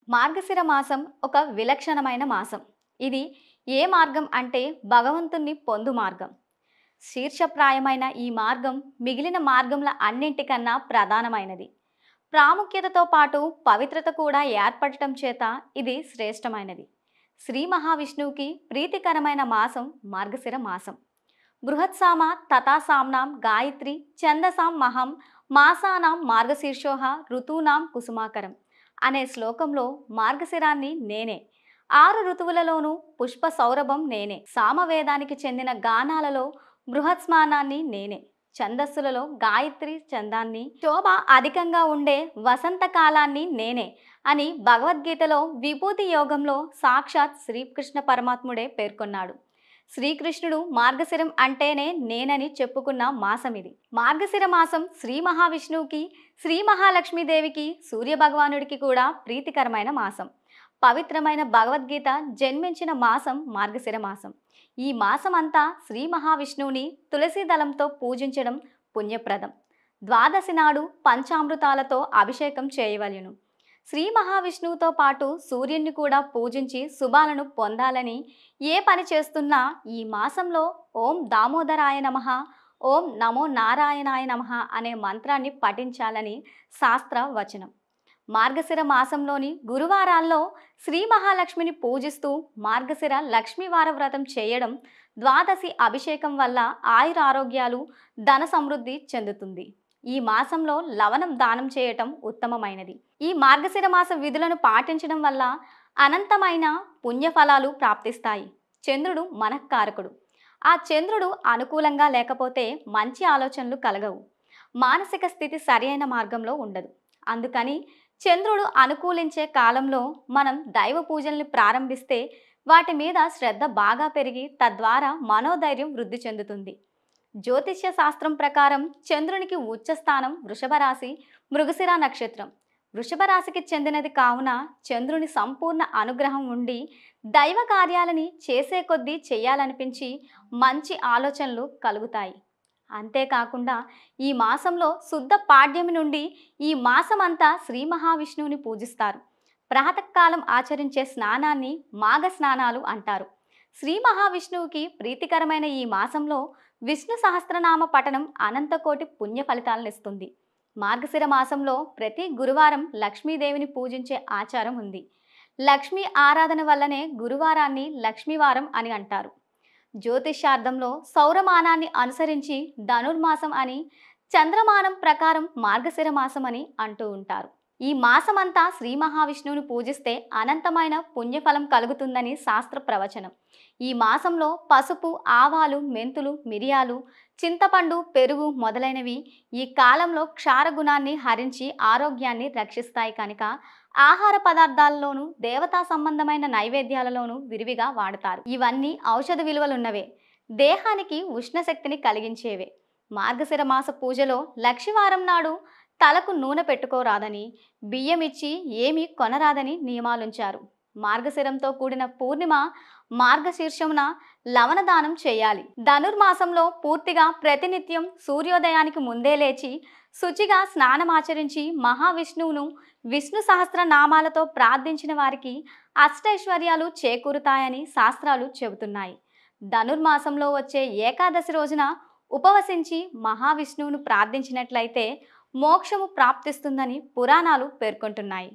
మార్గశిర మాసం ఒక విలక్షణమైన మాసం. ఇది ఏ మార్గం అంటే భగవంతుని పొందు మార్గం. శీర్షప్రాయమైన ఈ మార్గం మిగిలిన మార్గంల అన్నింటికన్నా ప్రధానమైనది. ప్రాముఖ్యతతో పాటు పవిత్రత కూడా ఏర్పడటం చేత ఇది శ్రేష్టమైనది. శ్రీ మహావిష్ణువుకి ప్రీతికరమైన మాసం మార్గశిర మాసం. బృహత్సామ తథాసామ్నాం గాయత్రి ఛందసాం మహం మాసానాం మార్గశీర్షోహ ఋతూనాం కుసుమాకరం అనే శ్లోకంలో మార్గశిరాన్ని నేనే, 6 ఋతువులలోనూ పుష్ప సౌరభం నేనే, సామవేదానికి చెందిన గానాలలో బృహత్స్నానాన్ని నేనే, ఛందస్సులలో గాయత్రి ఛందాన్ని, శోభ అధికంగా ఉండే వసంతకాలాన్ని నేనే అని భగవద్గీతలో విభూతి యోగంలో సాక్షాత్ శ్రీకృష్ణ పరమాత్ముడే పేర్కొన్నాడు. శ్రీకృష్ణుడు మార్గశిరం అంటేనే నేనని చెప్పుకున్న మాసం ఇది. మార్గశిర మాసం శ్రీ మహావిష్ణువుకి, శ్రీ మహాలక్ష్మీదేవికి, సూర్యభగవానుడికి కూడా ప్రీతికరమైన మాసం. పవిత్రమైన భగవద్గీత జన్మించిన మాసం మార్గశిర మాసం. ఈ మాసం అంతా శ్రీ మహావిష్ణువుని తులసి దళంతో పూజించడం పుణ్యప్రదం. ద్వాదశి నాడు పంచామృతాలతో అభిషేకం చేయవలెను. శ్రీ మహావిష్ణువుతో పాటు సూర్యుని కూడా పూజించి శుభాలను పొందాలని ఏ పని చేస్తున్నా ఈ మాసంలో ఓం దామోదరాయ నమః, ఓం నమో నారాయణాయ నమః అనే మంత్రాన్ని పఠించాలని శాస్త్ర వచనం. మార్గశిర మాసంలోని గురువారాల్లో శ్రీ మహాలక్ష్మిని పూజిస్తూ మార్గశిర లక్ష్మీవార వ్రతం చేయడం, ద్వాదశి అభిషేకం వల్ల ఆయురారోగ్యాలు, ధన సమృద్ధి చెందుతుంది. ఈ మాసంలో లవణం దానం చేయటం ఉత్తమమైనది. ఈ మార్గశిర మాస విధులను పాటించడం వల్ల అనంతమైన పుణ్యఫలాలు ప్రాప్తిస్తాయి. చంద్రుడు మనఃకారకుడు. ఆ చంద్రుడు అనుకూలంగా లేకపోతే మంచి ఆలోచనలు కలగవు. మానసిక స్థితి సరైన మార్గంలో ఉండదు. అందుకని చంద్రుడు అనుకూలించే కాలంలో మనం దైవ పూజల్ని ప్రారంభిస్తే వాటి మీద శ్రద్ధ బాగా పెరిగి తద్వారా మనోధైర్యం వృద్ధి చెందుతుంది. జ్యోతిష్య శాస్త్రం ప్రకారం చంద్రునికి ఉచ్చస్థానం వృషభ రాశి, మృగశిర నక్షత్రం. వృషభ రాశికి చెందినది కావున చంద్రుని సంపూర్ణ అనుగ్రహం ఉండి దైవ కార్యాలని చేసే కొద్దీ చేయాలనిపించి మంచి ఆలోచనలు కలుగుతాయి. అంతేకాకుండా ఈ మాసంలో శుద్ధ పాడ్యమి నుండి ఈ మాసమంతా శ్రీ మహావిష్ణువుని పూజిస్తారు. ప్రాతకాలం ఆచరించే స్నానాన్ని మాఘ స్నానాలు అంటారు. శ్రీ మహావిష్ణువుకి ప్రీతికరమైన ఈ మాసంలో విష్ణు సహస్రనామ పఠనం అనంతకోటి పుణ్య ఫలితాలను ఇస్తుంది. మార్గశిర మాసంలో ప్రతి గురువారం లక్ష్మీదేవిని పూజించే ఆచారం ఉంది. లక్ష్మీ ఆరాధన వల్లనే గురువారాన్ని లక్ష్మీవారం అని అంటారు. జ్యోతిష్యార్థంలో సౌరమానాన్ని అనుసరించి ధనుర్మాసం అని, చంద్రమానం ప్రకారం మార్గశిర మాసం అని అంటూ ఉంటారు. ఈ మాసమంతా శ్రీ మహావిష్ణువుని పూజిస్తే అనంతమైన పుణ్యఫలం కలుగుతుందని శాస్త్ర ప్రవచనం. ఈ మాసంలో పసుపు, ఆవాలు, మెంతులు, మిరియాలు, చింతపండు, పెరుగు మొదలైనవి ఈ కాలంలో క్షారగుణాన్ని హరించి ఆరోగ్యాన్ని రక్షిస్తాయి కనుక ఆహార పదార్థాలలోనూ దేవతా సంబంధమైన నైవేద్యాలలోనూ విరివిగా వాడతారు. ఇవన్నీ ఔషధ విలువలున్నవే, దేహానికి ఉష్ణశక్తిని కలిగించేవే. మార్గశిర మాస పూజలో లక్షివారం నాడు తలకు నూనె పెట్టుకోరాదని, బియ్యం ఇచ్చి ఏమీ కొనరాదని నియమాలుంచారు. మార్గశిరంతో కూడిన పూర్ణిమ మార్గశీర్షమున లవణదానం చేయాలి. ధనుర్మాసంలో పూర్తిగా ప్రతినిత్యం సూర్యోదయానికి ముందే లేచి శుచిగా స్నానమాచరించి మహావిష్ణువును విష్ణు సహస్ర నామాలతో ప్రార్థించిన వారికి అష్టైశ్వర్యాలు చేకూరుతాయని శాస్త్రాలు చెబుతున్నాయి. ధనుర్మాసంలో వచ్చే ఏకాదశి రోజున ఉపవసించి మహావిష్ణువును ప్రార్థించినట్లయితే మోక్షము ప్రాప్తిస్తుందని పురాణాలు పేర్కొంటున్నాయి.